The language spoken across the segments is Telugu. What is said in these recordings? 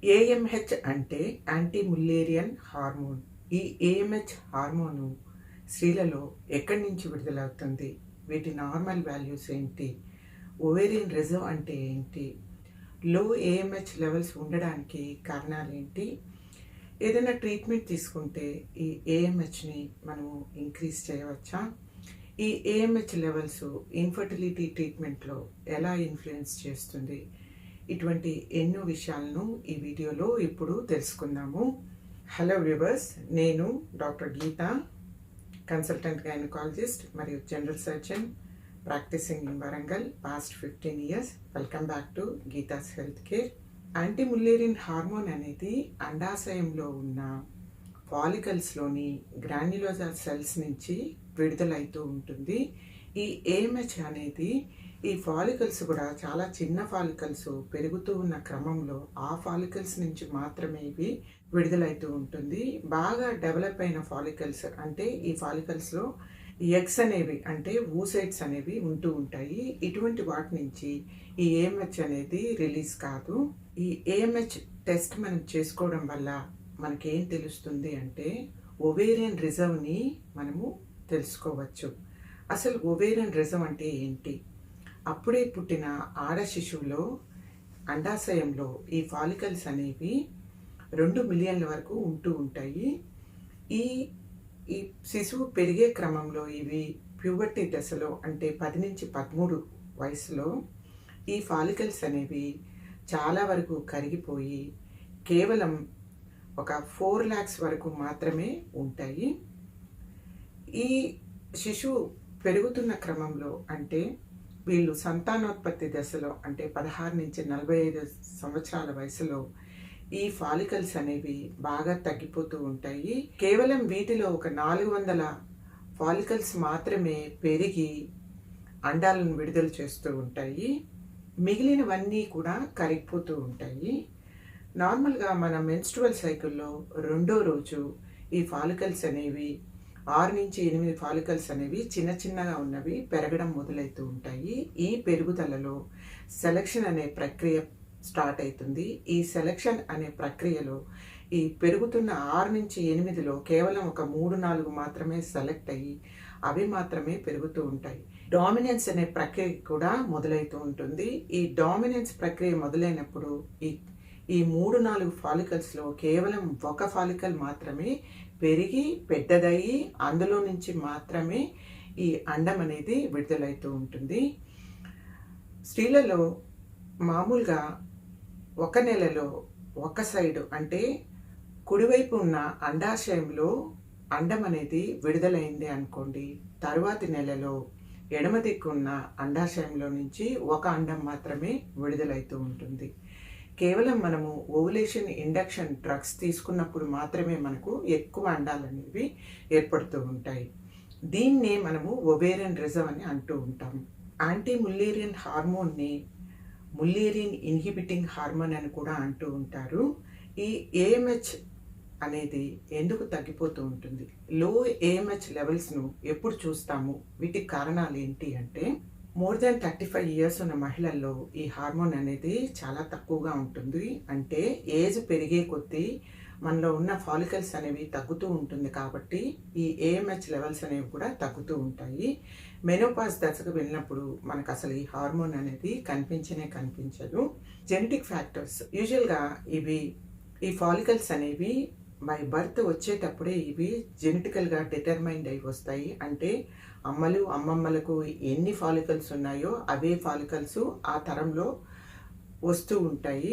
ఏఎంహెచ్ అంటే యాంటీ ముల్లేరియన్ హార్మోన్. ఈ ఏఎంహెచ్ హార్మోను స్త్రీలలో ఎక్కడి నుంచి విడుదలవుతుంది? వీటి నార్మల్ వాల్యూస్ ఏంటి? ఓవేరియన్ రిజర్వ్ అంటే ఏంటి? లో ఏఎంహెచ్ లెవెల్స్ ఉండడానికి కారణాలేంటి? ఏదైనా ట్రీట్మెంట్ తీసుకుంటే ఈ ఏఎంహెచ్ని మనము ఇంక్రీజ్ చేయవచ్చా? ఈ ఏఎంహెచ్ లెవెల్స్ ఇన్ఫర్టిలిటీ ట్రీట్మెంట్లో ఎలా ఇన్ఫ్లుయెన్స్ చేస్తుంది? ఇటువంటి ఎన్నో విషయాలను ఈ వీడియోలో ఇప్పుడు తెలుసుకుందాము. హలో వ్యూవర్స్, నేను డాక్టర్ గీత, కన్సల్టెంట్ గైనకాలజిస్ట్ మరియు general surgeon, practising in Warangal past 15 years. Welcome back to Geetha's health care. Anti Mullerian hormone అనేది అండాశయంలో ఉన్న ఫాలికల్స్లోని గ్రాన్యులోజర్ సెల్స్ నుంచి విడుదలవుతూ ఉంటుంది. ఈ ఏఎంహెచ్ అనేది ఈ ఫాలికల్స్ కూడా చాలా చిన్న ఫాలికల్స్ పెరుగుతూ ఉన్న క్రమంలో ఆ ఫాలికల్స్ నుంచి మాత్రమే ఇవి విడుదలవుతూ ఉంటుంది. బాగా డెవలప్ అయిన ఫాలికల్స్ అంటే ఈ ఫాలికల్స్లో ఎగ్స్ అనేవి అంటే ఊసైట్స్ అనేవి ఉంటూ ఉంటాయి. ఇటువంటి వాటి నుంచి ఈ ఏఎంహెచ్ అనేది రిలీజ్ కాదు. ఈ ఏఎంహెచ్ టెస్ట్ మనం చేసుకోవడం వల్ల మనకేం తెలుస్తుంది అంటే ఓవేరియన్ రిజర్వ్ని మనము తెలుసుకోవచ్చు. అసలు ఓవేరియన్ రిజర్వ్ అంటే ఏంటి? అప్పుడే పుట్టిన ఆడ శిశువులో అండాశయంలో ఈ ఫాలికల్స్ అనేవి 2 మిలియన్ల వరకు ఉంటూ ఉంటాయి. ఈ ఈ శిశువు పెరిగే క్రమంలో ఇవి ప్యూబర్టీ దశలో అంటే 10 నుంచి 13 వయసులో ఈ ఫాలికల్స్ అనేవి చాలా వరకు కరిగిపోయి కేవలం ఒక 4 lakhs వరకు మాత్రమే ఉంటాయి. ఈ శిశువు పెరుగుతున్న క్రమంలో అంటే వీళ్ళు సంతానోత్పత్తి దశలో అంటే 16 నుంచి 45 సంవత్సరాల వయసులో ఈ ఫాలికల్స్ అనేవి బాగా తగ్గిపోతూ ఉంటాయి. కేవలం వీటిలో ఒక 400 ఫాలికల్స్ మాత్రమే పెరిగి అండాలను విడుదల చేస్తూ ఉంటాయి. మిగిలినవన్నీ కూడా కరిగిపోతూ ఉంటాయి. నార్మల్గా మన మెన్స్ట్రువల్ సైకిల్లో 2వ రోజు ఈ ఫాలికల్స్ అనేవి 6 నుంచి 8 ఫాలికల్స్ అనేవి చిన్న చిన్నగా ఉన్నవి పెరగడం మొదలవుతూ ఉంటాయి. ఈ పెరుగుదలలో సెలక్షన్ అనే ప్రక్రియ స్టార్ట్ అవుతుంది. ఈ సెలక్షన్ అనే ప్రక్రియలో ఈ పెరుగుతున్న 6 నుంచి 8లో కేవలం ఒక 3-4 మాత్రమే సెలెక్ట్ అయ్యి అవి మాత్రమే పెరుగుతూ ఉంటాయి. డామినెన్స్ అనే ప్రక్రియ కూడా మొదలవుతూ ఉంటుంది. ఈ డామినెన్స్ ప్రక్రియ మొదలైనప్పుడు ఈ 3-4 ఫాలికల్స్లో కేవలం ఒక ఫాలికల్ మాత్రమే పెరిగి పెద్దదయ్యి అందులో నుంచి మాత్రమే ఈ అండం అనేది విడుదలవుతూ ఉంటుంది. స్త్రీలలో మామూలుగా ఒక నెలలో ఒక సైడు అంటే కుడివైపు ఉన్న అండాశయంలో అండం అనేది విడుదలైంది అనుకోండి, తరువాతి నెలలో ఎడమ దిక్కున్న అండాశయంలో నుంచి ఒక అండం మాత్రమే విడుదలవుతూ ఉంటుంది. కేవలం మనము ఓవులేషన్ ఇండక్షన్ డ్రగ్స్ తీసుకున్నప్పుడు మాత్రమే మనకు ఎక్కువ అండాలు అనేవి ఏర్పడుతూ ఉంటాయి. దీన్నే మనము ఓవేరియన్ రిజర్వ్ అని అంటూ ఉంటాము. యాంటీ ముల్లేరియన్ హార్మోన్ని ముల్లేరియన్ ఇన్హిబిటింగ్ హార్మోన్ అని కూడా అంటూ ఉంటారు. ఈ ఏఎంహెచ్ అనేది ఎందుకు తగ్గిపోతూ ఉంటుంది? లో ఏఎంహెచ్ లెవెల్స్ను ఎప్పుడు చూస్తాము? వీటికి కారణాలు ఏంటి అంటే మోర్ దాన్ 35 years ఉన్న మహిళల్లో ఈ హార్మోన్ అనేది చాలా తక్కువగా ఉంటుంది. అంటే ఏజ్ పెరిగే కొద్దీ మనలో ఉన్న ఫాలికల్స్ అనేవి తగ్గుతూ ఉంటుంది కాబట్టి ఈ ఏఎంహెచ్ లెవెల్స్ అనేవి కూడా తగ్గుతూ ఉంటాయి. మెనోపాజ్ దశకు వెళ్ళినప్పుడు మనకు అసలు ఈ హార్మోన్ అనేది కనిపించదు. జెనెటిక్ ఫ్యాక్టర్స్ యూజువల్గా ఈ ఫాలికల్స్ అనేవి బై బర్త్ వచ్చేటప్పుడే ఇవి జెనెటికల్గా డిటర్మైన్డ్ అయి వస్తాయి. అంటే అమ్మమ్మలకు ఎన్ని ఫాలికల్స్ ఉన్నాయో అవే ఫాలికల్స్ ఆ తరంలో వస్తూ ఉంటాయి.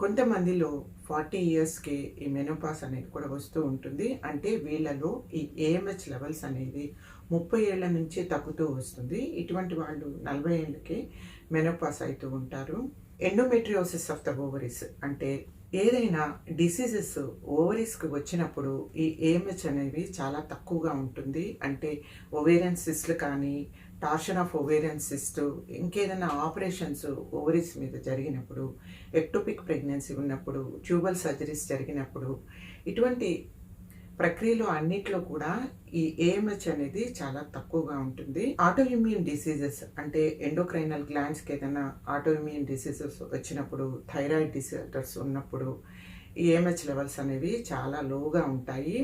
కొంతమందిలో 40 yearsకి ఈ మెనోపాస్ అనేది కూడా వస్తూ ఉంటుంది. అంటే వీళ్ళలో ఈ ఏఎంహెచ్ లెవెల్స్ అనేది 30 ఏళ్ల నుంచే తగ్గుతూ వస్తుంది. ఇటువంటి వాళ్ళు 40 ఏళ్ళకే మెనోపాస్ అవుతూ ఉంటారు. ఎండోమెట్రియోసిస్ ఆఫ్ ద ఓవరీస్ అంటే ఏదైనా డిసీజెస్ ఓవరీస్కి వచ్చినప్పుడు ఈ ఏఎంహెచ్ అనేవి చాలా తక్కువగా ఉంటుంది. అంటే ఓవేరియన్ సిస్ట్లు కానీ, టార్షన్ ఆఫ్ ఓవేరియన్ సిస్ట్, ఇంకేదైనా ఆపరేషన్స్ ఓవరీస్ మీద జరిగినప్పుడు, ఎక్టోపిక్ ప్రెగ్నెన్సీ ఉన్నప్పుడు, ట్యూబల్ సర్జరీస్ జరిగినప్పుడు, ఇటువంటి ప్రక్రియలో అన్నిట్లో కూడా ఈ ఏఎంహెచ్ అనేది చాలా తక్కువగా ఉంటుంది. ఆటో ఇమ్యూన్ డిసీజెస్ అంటే ఎండోక్రైనల్ గ్లాండ్స్కి ఏదైనా ఆటో ఇమ్యూన్ డిసీజెస్ వచ్చినప్పుడు, థైరాయిడ్ డిసార్డర్స్ ఉన్నప్పుడు ఈ ఏఎంహెచ్ లెవెల్స్ అనేవి చాలా లోగా ఉంటాయి.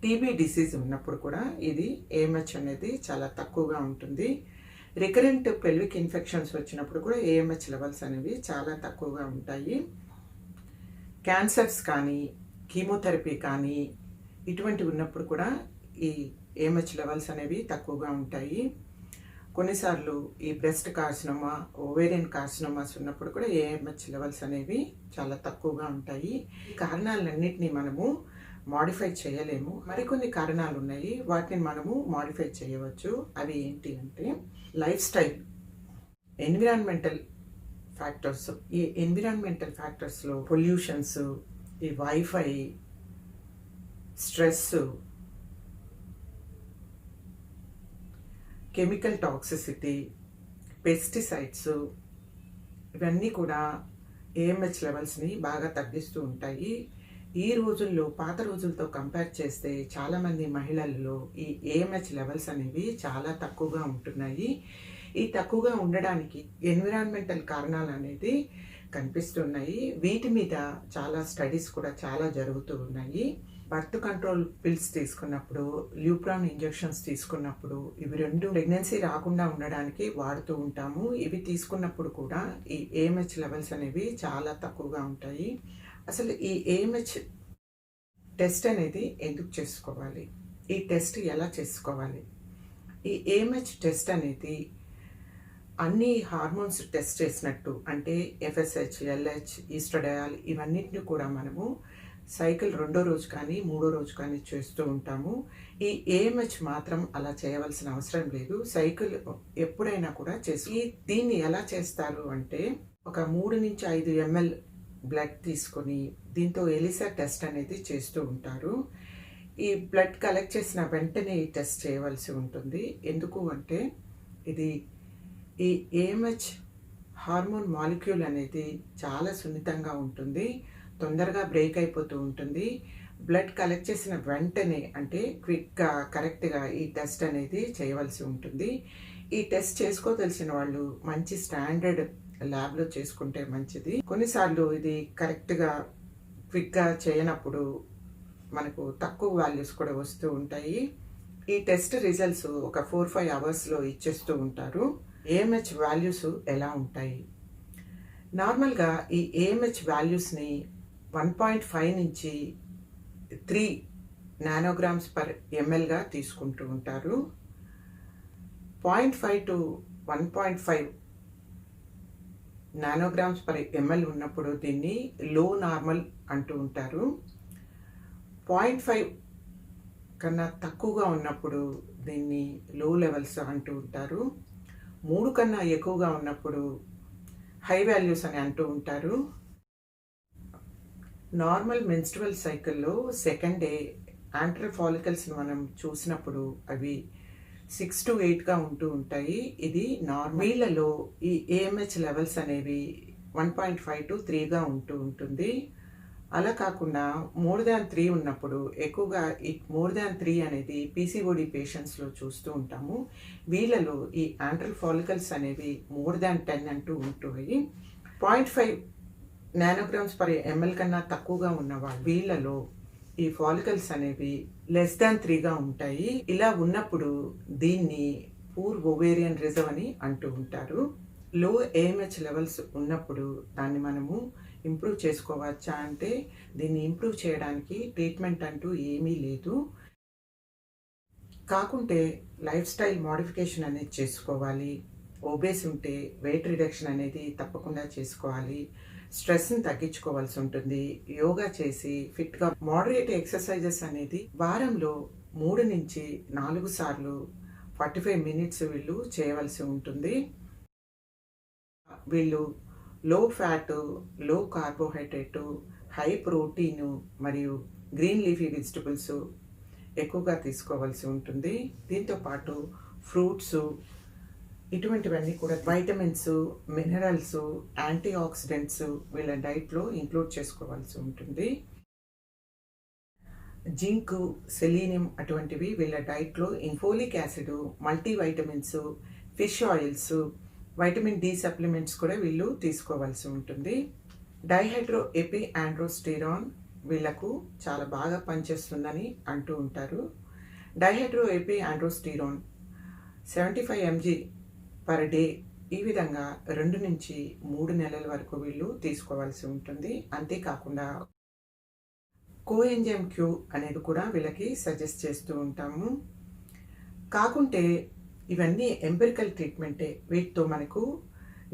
టీబీ డిసీజ్ ఉన్నప్పుడు కూడా ఇది ఏఎంహెచ్ అనేది చాలా తక్కువగా ఉంటుంది. రికరెంట్ పెల్విక్ ఇన్ఫెక్షన్స్ వచ్చినప్పుడు కూడా ఏఎంహెచ్ లెవెల్స్ అనేవి చాలా తక్కువగా ఉంటాయి. క్యాన్సర్స్ కానీ, కీమోథెరపీ కానీ ఇటువంటివి ఉన్నప్పుడు కూడా ఈ ఏఎంహెచ్ లెవెల్స్ అనేవి తక్కువగా ఉంటాయి. కొన్నిసార్లు ఈ బ్రెస్ట్ కార్సినోమా, ఓవేరియన్ కార్సినోమాస్ ఉన్నప్పుడు కూడా ఏఎంహెచ్ లెవెల్స్ అనేవి చాలా తక్కువగా ఉంటాయి. ఈ కారణాలన్నింటినీ మనము మాడిఫై చేయలేము. మరికొన్ని కారణాలు ఉన్నాయి, వాటిని మనము మాడిఫై చేయవచ్చు. అవి ఏంటి అంటే లైఫ్ స్టైల్, ఎన్విరాన్మెంటల్ ఫ్యాక్టర్స్. ఈ ఎన్విరాన్మెంటల్ ఫ్యాక్టర్స్లో పొల్యూషన్స్, ఈ wifi, stress, chemical toxicity, pesticides ఇవన్నీ కూడా ఏఎంహెచ్ లెవెల్స్ని బాగా తగ్గిస్తూ ఉంటాయి. ఈ రోజుల్లో పాత రోజులతో కంపేర్ చేస్తే చాలామంది మహిళల్లో ఈ ఏఎంహెచ్ లెవెల్స్ అనేవి చాలా తక్కువగా ఉంటున్నాయి. ఈ తక్కువగా ఉండడానికి ఎన్విరాన్మెంటల్ కారణాలు అనేది కనిపిస్తున్నాయి. వీటి మీద చాలా స్టడీస్ కూడా చాలా జరుగుతూ ఉన్నాయి. బర్త్ కంట్రోల్ పిల్స్ తీసుకున్నప్పుడు, ల్యూప్రాన్ ఇంజెక్షన్స్ తీసుకున్నప్పుడు ఇవి రెండు ప్రెగ్నెన్సీ రాకుండా ఉండడానికి వాడుతూ ఉంటాము. ఇవి తీసుకున్నప్పుడు కూడా ఈ ఏఎంహెచ్ లెవెల్స్ అనేవి చాలా తక్కువగా ఉంటాయి. అసలు ఈ ఏఎంహెచ్ టెస్ట్ అనేది ఎందుకు చేసుకోవాలి? ఈ టెస్ట్ ఎలా చేసుకోవాలి? ఈ ఏఎంహెచ్ టెస్ట్ అనేది అన్ని హార్మోన్స్ టెస్ట్ చేసినట్టు, అంటే ఎఫ్ఎస్హెచ్, ఎల్హెచ్, ఈస్ట్రడయాల్ ఇవన్నిటిని కూడా మనము సైకిల్ 2వ రోజు కానీ 3వ రోజు కానీ చేస్తూ ఉంటాము. ఈ ఏఎంహెచ్ మాత్రం అలా చేయవలసిన అవసరం లేదు. సైకిల్ ఎప్పుడైనా కూడా దీన్ని ఎలా చేస్తారు అంటే ఒక 3 నుంచి 5 ml బ్లడ్ తీసుకొని దీంతో ఎలిసా టెస్ట్ అనేది చేస్తూ ఉంటారు. ఈ బ్లడ్ కలెక్ట్ చేసిన వెంటనే ఈ టెస్ట్ చేయవలసి ఉంటుంది. ఎందుకు అంటే ఇది ఈ ఏఎంహెచ్ హార్మోన్ మాలిక్యూల్ అనేది చాలా సున్నితంగా ఉంటుంది, తొందరగా బ్రేక్ అయిపోతూ ఉంటుంది. బ్లడ్ కలెక్ట్ చేసిన వెంటనే అంటే క్విక్గా, కరెక్ట్గా ఈ టెస్ట్ అనేది చేయవలసి ఉంటుంది. ఈ టెస్ట్ చేసుకోదలిసిన వాళ్ళు మంచి స్టాండర్డ్ ల్యాబ్లో చేసుకుంటే మంచిది. కొన్నిసార్లు ఇది కరెక్ట్గా క్విక్గా చేయనప్పుడు మనకు తక్కువ వాల్యూస్ కూడా వస్తూ ఉంటాయి. ఈ టెస్ట్ రిజల్ట్స్ ఒక 4-5 అవర్స్లో ఇచ్చేస్తూ ఉంటారు. ఏఎంహెచ్ వాల్యూస్ ఎలా ఉంటాయి? నార్మల్గా ఈ ఏఎంహెచ్ వాల్యూస్ని 1.5 నుంచి 3 నానోగ్రామ్స్ పర్ ఎంఎల్గా తీసుకుంటూ ఉంటారు. 0.5 to 1.5 నానోగ్రామ్స్ పర్ ఎంఎల్ ఉన్నప్పుడు దీన్ని లో నార్మల్ అంటూ ఉంటారు. 0.5 కన్నా తక్కువగా ఉన్నప్పుడు దీన్ని లో లెవెల్స్ అంటూ ఉంటారు. 3 కన్నా ఎక్కువగా ఉన్నప్పుడు హై వాల్యూస్ అని అంటూ ఉంటారు. నార్మల్ మెన్స్ట్రువల్ సైకిల్లో సెకండ్ డే యాంట్రల్ ఫాలికల్స్ని మనం చూసినప్పుడు అవి 6 to 8గా ఉంటూ ఉంటాయి. ఇది వీళ్ళలో ఈ ఏఎంహెచ్ లెవెల్స్ అనేవి 1.5 to 3గా ఉంటూ ఉంటుంది. అలా కాకుండా మోర్ దాన్ 3 ఉన్నప్పుడు ఎక్కువగా ఈ మోర్ దాన్ 3 అనేది పీసీఓడి పేషెంట్స్లో చూస్తూ ఉంటాము. వీళ్ళలో ఈ యాంట్రల్ ఫాలికల్స్ అనేవి మోర్ దాన్ 10 అంటూ ఉంటాయి. 0.5 నానోగ్రామ్స్ పర్ ఎంఎల్ కన్నా తక్కువగా ఉన్న వీళ్ళలో ఈ ఫాలికల్స్ అనేవి లెస్ దాన్ 3గా ఉంటాయి. ఇలా ఉన్నప్పుడు దీన్ని పూర్ ఓవేరియన్ రిజర్వ్ అని అంటూ ఉంటారు. లో ఏఎంహెచ్ లెవెల్స్ ఉన్నప్పుడు దాన్ని మనము ఇంప్రూవ్ చేసుకోవచ్చా అంటే దీన్ని ఇంప్రూవ్ చేయడానికి ట్రీట్మెంట్ అంటూ ఏమీ లేదు. కాకుంటే లైఫ్ స్టైల్ మోడిఫికేషన్ అనేది చేసుకోవాలి. ఓబేస్ ఉంటే వెయిట్ రిడక్షన్ అనేది తప్పకుండా చేసుకోవాలి. స్ట్రెస్ని తగ్గించుకోవాల్సి ఉంటుంది. యోగా చేసి ఫిట్గా మోడరేట్ ఎక్సర్సైజెస్ అనేది వారంలో 3 నుంచి 4 సార్లు 45 మినిట్స్ వీళ్ళు చేయవలసి ఉంటుంది. వీళ్ళు లో ఫ్యాట్, లో కార్బోహైడ్రేటు, హై ప్రోటీను మరియు గ్రీన్ లీఫీ వెజిటబుల్స్ ఎక్కువగా తీసుకోవాల్సి ఉంటుంది. దీంతోపాటు ఫ్రూట్స్ ఇటువంటివన్నీ కూడా వైటమిన్స్, మినరల్స్, యాంటీ ఆక్సిడెంట్స్ వీళ్ళ డైట్లో ఇంక్లూడ్ చేసుకోవాల్సి ఉంటుంది. జింక్, సెలీనియం అటువంటివి వీళ్ళ డైట్లో, folic acid, multivitamins, fish oils, vitamin D supplements కూడా వీళ్ళు తీసుకోవాల్సి ఉంటుంది. డైహైడ్రో ఎపి ఆండ్రోస్టిరాన్ వీళ్ళకు చాలా బాగా పనిచేస్తుందని అంటూ ఉంటారు. Dehydroepiandrosterone 75 mg per day ఈ విధంగా 2 నుంచి 3 నెలల వరకు వీళ్ళు తీసుకోవాల్సి ఉంటుంది. అంతేకాకుండా కోఎంజైమ్ క్యూ అనేది కూడా వీళ్ళకి సజెస్ట్ చేస్తూ ఉంటాము. కాకుంటే ఇవన్నీ ఎంపెరికల్ ట్రీట్మెంటే. వీటితో మనకు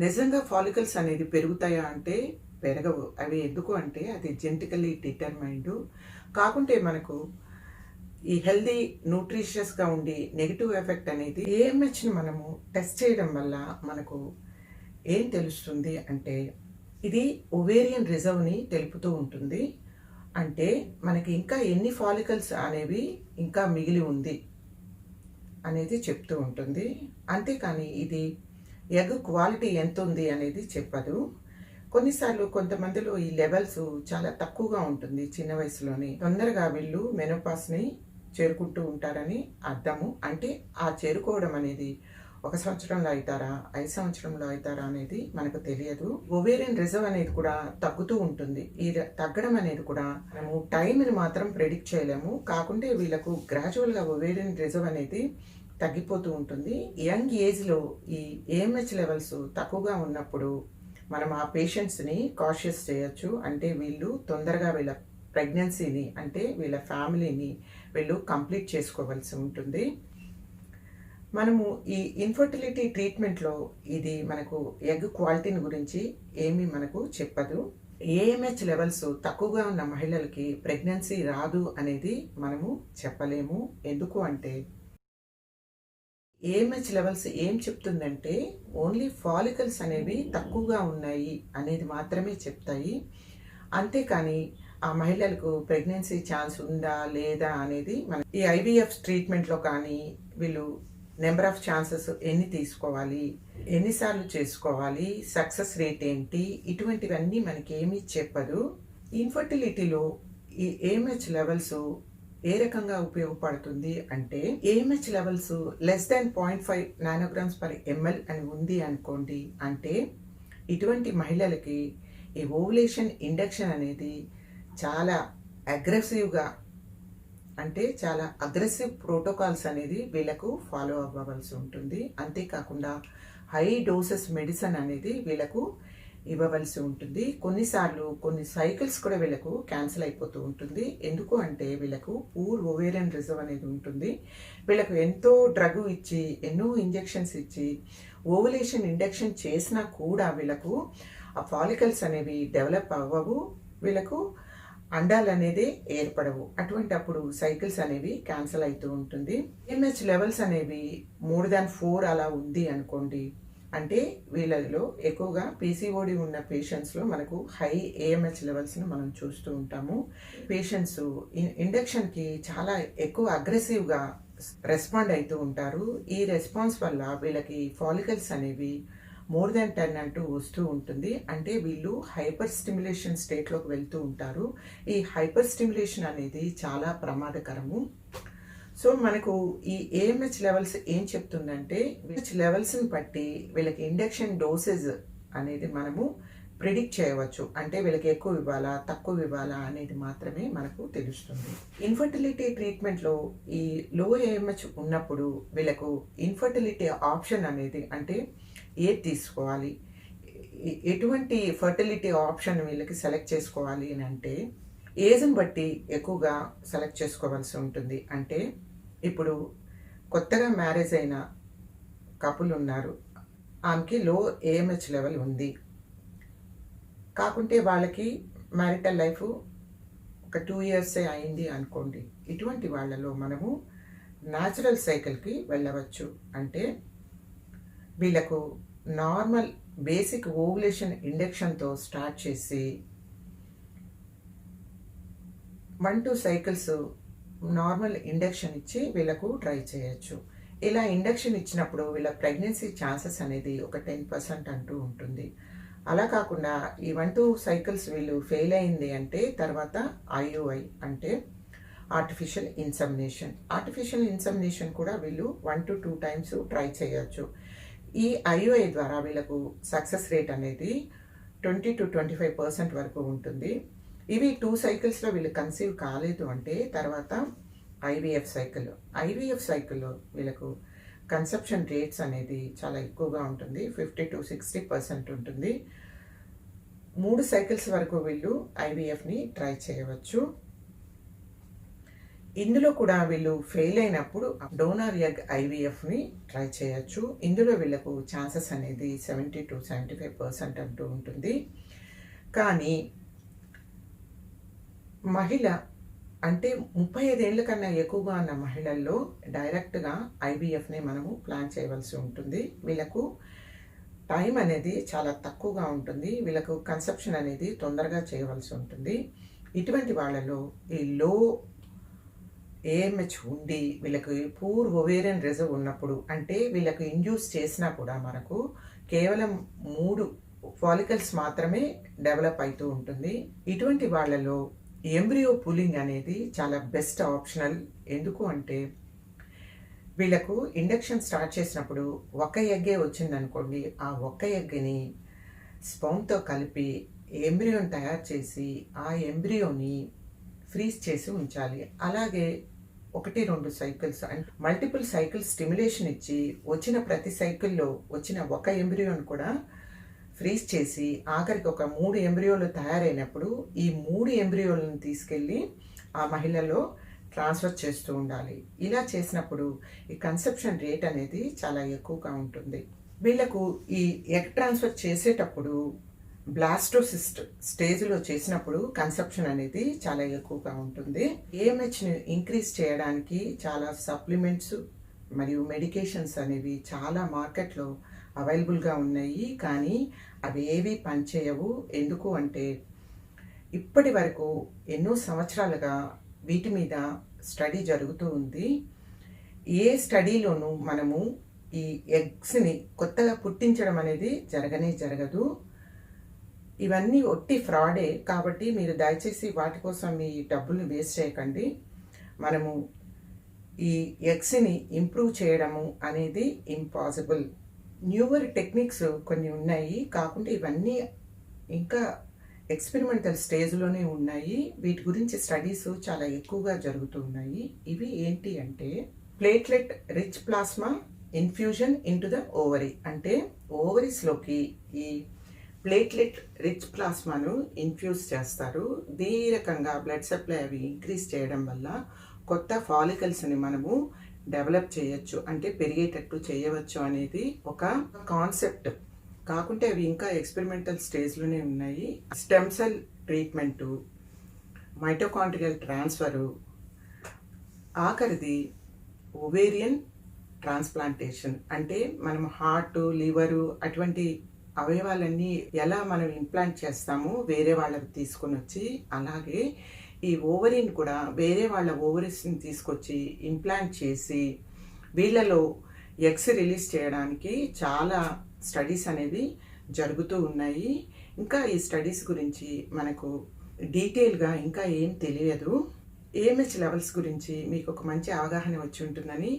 నిజంగా ఫాలికల్స్ అనేది పెరుగుతాయా అంటే పెరగవు. అవి ఎందుకు అంటే అది జెనెటికల్లీ డిటర్మైన్డ్. కాకుంటే మనకు ఈ హెల్దీ న్యూట్రిషియస్గా ఉండి నెగిటివ్ ఎఫెక్ట్ అనేది ఏఎంహెచ్ని మనము టెస్ట్ చేయడం వల్ల మనకు ఏం తెలుస్తుంది అంటే ఇది ఒవేరియన్ రిజర్వ్ని తెలుపుతూ ఉంటుంది. అంటే మనకి ఇంకా ఎన్ని ఫాలికల్స్ అనేవి ఇంకా మిగిలి ఉంది అనేది చెప్తూ ఉంటుంది. అంతేకాని ఇది ఎగ్ క్వాలిటీ ఎంత ఉంది అనేది చెప్పదు. కొన్నిసార్లు కొంతమందిలో ఈ లెవెల్స్ చాలా తక్కువగా ఉంటుంది చిన్న వయసులోనే. తొందరగా వీళ్ళు మెనోపాస్ని చేరుకుంటూ ఉంటారని అర్థము. అంటే ఆ చేరుకోవడం అనేది 1 సంవత్సరంలో అవుతారా 5 సంవత్సరంలో అవుతారా అనేది మనకు తెలియదు. ఒవేరియన్ రిజర్వ్ అనేది కూడా తగ్గుతూ ఉంటుంది. ఈ తగ్గడం అనేది కూడా మనము టైంని మాత్రం ప్రెడిక్ట్ చేయలేము. కాకుంటే వీళ్ళకు గ్రాడ్యువల్గా ఒవేరియన్ రిజర్వ్ అనేది తగ్గిపోతూ ఉంటుంది. యంగ్ ఏజ్లో ఈ ఏఎంహెచ్ లెవెల్స్ తక్కువగా ఉన్నప్పుడు మనం ఆ పేషెంట్స్ని కాషియస్ చేయొచ్చు. అంటే వీళ్ళు తొందరగా వీళ్ళ ప్రెగ్నెన్సీని అంటే వీళ్ళ ఫ్యామిలీని వీళ్ళు కంప్లీట్ చేసుకోవాల్సి ఉంటుంది. మనము ఈ ఇన్ఫర్టిలిటీ ట్రీట్మెంట్లో ఇది మనకు ఎగ్ క్వాలిటీని గురించి ఏమీ మనకు చెప్పదు. ఏఎంహెచ్ లెవెల్స్ తక్కువగా ఉన్న మహిళలకి ప్రెగ్నెన్సీ రాదు అనేది మనము చెప్పలేము. ఎందుకు అంటే ఏఎంహెచ్ లెవెల్స్ ఏం చెప్తుందంటే ఓన్లీ ఫాలికల్స్ అనేవి తక్కువగా ఉన్నాయి అనేది మాత్రమే చెప్తాయి. అంతేకాని ఆ మహిళలకు ప్రెగ్నెన్సీ ఛాన్స్ ఉందా లేదా అనేది మన ఈ ఐవీఎఫ్ ట్రీట్మెంట్లో కానీ వీళ్ళు నెంబర్ ఆఫ్ ఛాన్సెస్ ఎన్ని తీసుకోవాలి, ఎన్నిసార్లు చేసుకోవాలి, సక్సెస్ రేట్ ఏంటి, ఇటువంటివన్నీ మనకి ఏమీ చెప్పదు. ఇన్ఫర్టిలిటీలో ఈ ఏఎంహెచ్ లెవెల్స్ ఏ రకంగా ఉపయోగపడుతుంది అంటే AMH levels less than 0.5 nanograms per ML అని ఉంది అనుకోండి. అంటే ఇటువంటి మహిళలకి ఈ ఓవులేషన్ ఇండక్షన్ అనేది చాలా అగ్రెసివ్గా అంటే చాలా అగ్రెసివ్ ప్రోటోకాల్స్ అనేది వీళ్ళకు ఫాలో అవ్వవలసి ఉంటుంది. అంతేకాకుండా హై డోసెస్ మెడిసిన్ అనేది వీళ్ళకు ఇవ్వవలసి ఉంటుంది. కొన్నిసార్లు కొన్ని సైకిల్స్ కూడా వీళ్ళకు క్యాన్సిల్ అయిపోతూ ఉంటుంది. ఎందుకు అంటే వీళ్ళకు పూర్ ఓవేరియన్ రిజర్వ్ అనేది ఉంటుంది. వీళ్ళకు ఎంతో డ్రగ్ ఇచ్చి ఎన్నో ఇంజెక్షన్స్ ఇచ్చి ఓవులేషన్ ఇండక్షన్ చేసినా కూడా వీళ్ళకు ఆ ఫాలికల్స్ అనేవి డెవలప్ అవ్వవు, వీళ్ళకు అండాలు అనేది ఏర్పడవు. అటువంటి అప్పుడు సైకిల్స్ అనేవి క్యాన్సిల్ అవుతూ ఉంటుంది. ఏఎంహెచ్ లెవెల్స్ అనేవి 3/4 అలా ఉంది అనుకోండి. అంటే వీళ్ళలో ఎక్కువగా పీసీఓడి ఉన్న పేషెంట్స్లో మనకు హై ఏఎంహెచ్ లెవెల్స్ని మనం చూస్తూ ఉంటాము. పేషెంట్స్ ఇండక్షన్కి చాలా ఎక్కువ అగ్రెసివ్గా రెస్పాండ్ అవుతూ ఉంటారు. ఈ రెస్పాన్స్ వల్ల వీళ్ళకి ఫాలికల్స్ అనేవి మోర్ దాన్ 10 అంటూ వస్తూ ఉంటుంది. అంటే వీళ్ళు హైపర్ స్టిమ్యులేషన్ స్టేట్లోకి వెళ్తూ ఉంటారు. ఈ హైపర్ స్టిమ్యులేషన్ అనేది చాలా ప్రమాదకరము. సో మనకు ఈ ఏఎంహెచ్ లెవెల్స్ ఏం చెప్తుందంటే లెవెల్స్ని బట్టి వీళ్ళకి ఇండక్షన్ డోసేజ్ అనేది మనము ప్రిడిక్ట్ చేయవచ్చు. అంటే వీళ్ళకి ఎక్కువ ఇవ్వాలా తక్కువ ఇవ్వాలా అనేది మాత్రమే మనకు తెలుస్తుంది. ఇన్ఫర్టిలిటీ ట్రీట్మెంట్లో ఈ లో ఏఎంహెచ్ ఉన్నప్పుడు వీళ్ళకు ఇన్ఫర్టిలిటీ ఆప్షన్ అనేది అంటే ఏది తీసుకోవాలి, ఎటువంటి ఫర్టిలిటీ ఆప్షన్ వీళ్ళకి సెలెక్ట్ చేసుకోవాలి అని అంటే ఏజ్ని బట్టి ఎక్కువగా సెలెక్ట్ చేసుకోవాల్సి ఉంటుంది. అంటే ఇప్పుడు కొత్తగా మ్యారేజ్ అయిన కపుల్ ఉన్నారు, ఆమెకి లో ఏఎంహెచ్ లెవెల్ ఉంది. కాకుంటే వాళ్ళకి మ్యారిటల్ లైఫ్ ఒక 2 years అయింది అనుకోండి. ఇటువంటి వాళ్ళలో మనము న్యాచురల్ సైకిల్కి వెళ్ళవచ్చు. అంటే వీళ్ళకు నార్మల్ బేసిక్ ఓవులేషన్ ఇండక్షన్తో స్టార్ట్ చేసి 1-2 సైకిల్స్ నార్మల్ ఇండక్షన్ ఇచ్చి వీళ్ళకు ట్రై చేయొచ్చు. ఇలా ఇండక్షన్ ఇచ్చినప్పుడు వీళ్ళ ప్రెగ్నెన్సీ ఛాన్సెస్ అనేది ఒక 10% అంటూ ఉంటుంది. అలా కాకుండా ఈ 1-2 సైకిల్స్ వీళ్ళు ఫెయిల్ అయింది అంటే తర్వాత ఐయుఐ అంటే ఆర్టిఫిషియల్ ఇన్సెమినేషన్ కూడా వీళ్ళు 1 to 2 టైమ్స్ ట్రై చేయొచ్చు. ఈ ఐయుఐ ద్వారా వీళ్ళకు సక్సెస్ రేట్ అనేది 20 to 25% వరకు ఉంటుంది. ఇవి 2 సైకిల్స్లో వీళ్ళు కన్సీవ్ కాలేదు అంటే తర్వాత ఐవీఎఫ్ సైకిల్లో వీళ్ళకు కన్సెప్షన్ రేట్స్ అనేది చాలా ఎక్కువగా ఉంటుంది, 50 to 60% ఉంటుంది. 3 సైకిల్స్ వరకు వీళ్ళు ఐవీఎఫ్ని ట్రై చేయవచ్చు. ఇందులో కూడా వీళ్ళు ఫెయిల్ అయినప్పుడు డోనార్ ఎగ్ ఐవీఎఫ్ని ట్రై చేయొచ్చు. ఇందులో వీళ్ళకు ఛాన్సెస్ అనేది 70 to 75% అంటూ ఉంటుంది. కానీ మహిళ అంటే 35 ఏళ్ళ కన్నా ఎక్కువగా ఉన్న మహిళల్లో డైరెక్ట్గా ఐవీఎఫ్ని మనము ప్లాన్ చేయవలసి ఉంటుంది. వీళ్ళకు టైం అనేది చాలా తక్కువగా ఉంటుంది, వీళ్ళకు కన్సెప్షన్ అనేది తొందరగా చేయవలసి ఉంటుంది. ఇటువంటి వాళ్ళలో ఈ లో ఏఎంహెచ్ ఉండి వీళ్ళకి పూర్ ఒవేరియన్ రిజర్వ్ ఉన్నప్పుడు, అంటే వీళ్ళకి ఇండ్యూస్ చేసినా కూడా మనకు కేవలం 3 ఫాలికల్స్ మాత్రమే డెవలప్ అవుతూ ఉంటుంది. ఇటువంటి వాళ్ళలో ఎంబ్రియో పులింగ్ అనేది చాలా బెస్ట్ ఆప్షనల్. ఎందుకు అంటే వీళ్ళకు ఇండక్షన్ స్టార్ట్ చేసినప్పుడు ఒక ఎగ్గే వచ్చిందనుకోండి, ఆ ఒక్క ఎగ్ని స్పౌమ్తో కలిపి ఎంబ్రియోని తయారు చేసి ఆ ఎంబ్రియోని ఫ్రీజ్ చేసి ఉంచాలి. అలాగే 1-2 cycles and multiple cycles stimulation ఇచ్చి వచ్చిన ప్రతి సైకిల్లో వచ్చిన ఒక ఎంబ్రియోని కూడా ఫ్రీజ్ చేసి ఆఖరికి ఒక 3 ఎంబ్రియోలు తయారైనప్పుడు ఈ 3 ఎంబ్రియోలను తీసుకెళ్ళి ఆ మహిళలో ట్రాన్స్ఫర్ చేస్తూ ఉండాలి. ఇలా చేసినప్పుడు ఈ కన్సెప్షన్ రేట్ అనేది చాలా ఎక్కువగా ఉంటుంది. వీళ్ళకు ఈ ఎగ్ ట్రాన్స్ఫర్ చేసేటప్పుడు బ్లాస్టోసిస్ట్ స్టేజ్లో చేసినప్పుడు కన్సెప్షన్ అనేది చాలా ఎక్కువగా ఉంటుంది. ఏఎంహెచ్ని ఇంక్రీజ్ చేయడానికి చాలా సప్లిమెంట్స్ మరియు మెడికేషన్స్ అనేవి చాలా మార్కెట్లో అవైలబుల్గా ఉన్నాయి, కానీ అవి ఏవి పనిచేయవు. ఎందుకు అంటే ఇప్పటి వరకు ఎన్నో సంవత్సరాలుగా వీటి మీద స్టడీ జరుగుతూ ఉంది. ఏ స్టడీలోనూ మనము ఈ ఎగ్స్ని కొత్తగా పుట్టించడం అనేది జరగదు. ఇవన్నీ ఒట్టి ఫ్రాడే. కాబట్టి మీరు దయచేసి వాటి కోసం మీ డబ్బుల్ని వేస్ట్ చేయకండి. మనము ఈ ఎగ్స్ని ఇంప్రూవ్ చేయడము అనేది ఇంపాసిబుల్. న్యూవర్ టెక్నిక్స్ కొన్ని ఉన్నాయి, కాకుండా ఇవన్నీ ఇంకా ఎక్స్పెరిమెంటల్ స్టేజ్లోనే ఉన్నాయి. వీటి గురించి స్టడీస్ చాలా ఎక్కువగా జరుగుతున్నాయి. ఇవి ఏంటి అంటే platelet rich plasma infusion into the ovary, అంటే ఓవరీస్లోకి ఈ ప్లేట్లెట్ రిచ్ ప్లాస్మాను ఇన్ఫ్యూజ్ చేస్తారు. దీని రకంగా బ్లడ్ సప్లై అవి ఇంక్రీజ్ చేయడం వల్ల కొత్త ఫాలికల్స్ని మనము డెవలప్ చేయొచ్చు, అంటే పెరిగేటట్టు చేయవచ్చు అనేది ఒక కాన్సెప్ట్. కాకుంటే అవి ఇంకా ఎక్స్పెరిమెంటల్ స్టేజ్లోనే ఉన్నాయి. Stem cell treatment, mitochondrial transfer, ఆఖరిది ఓవేరియన్ ట్రాన్స్ప్లాంటేషన్, అంటే మనం హార్ట్, లివరు అటువంటి అవయవాలన్నీ ఎలా మనం ఇంప్లాంట్ చేస్తామో వేరే వాళ్ళకి తీసుకొని వచ్చి, అలాగే ఈ ఓవరీని కూడా వేరే వాళ్ళ ఓవరీస్ని తీసుకొచ్చి ఇంప్లాంట్ చేసి వీళ్ళలో ఎగ్స్ రిలీజ్ చేయడానికి చాలా స్టడీస్ అనేవి జరుగుతూ ఉన్నాయి. ఇంకా ఈ స్టడీస్ గురించి మనకు డీటెయిల్గా ఇంకా ఏం తెలియదు. ఏఎంహెచ్ లెవెల్స్ గురించి మీకు ఒక మంచి అవగాహన వచ్చి ఉంటుందని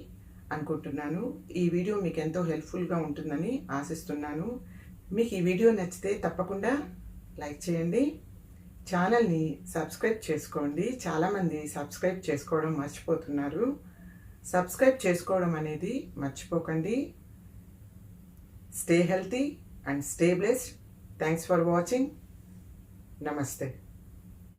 అనుకుంటున్నాను. ఈ వీడియో మీకు ఎంతో హెల్ప్ఫుల్గా ఉంటుందని ఆశిస్తున్నాను. మీకు ఈ వీడియో నచ్చితే తప్పకుండా లైక్ చేయండి, ఛానల్ని సబ్స్క్రైబ్ చేసుకోండి. చాలామంది సబ్స్క్రైబ్ చేసుకోవడం మర్చిపోతున్నారు. సబ్స్క్రైబ్ చేసుకోవడం అనేది మర్చిపోకండి. Stay healthy and stay blessed. Thanks for watching. Namaste.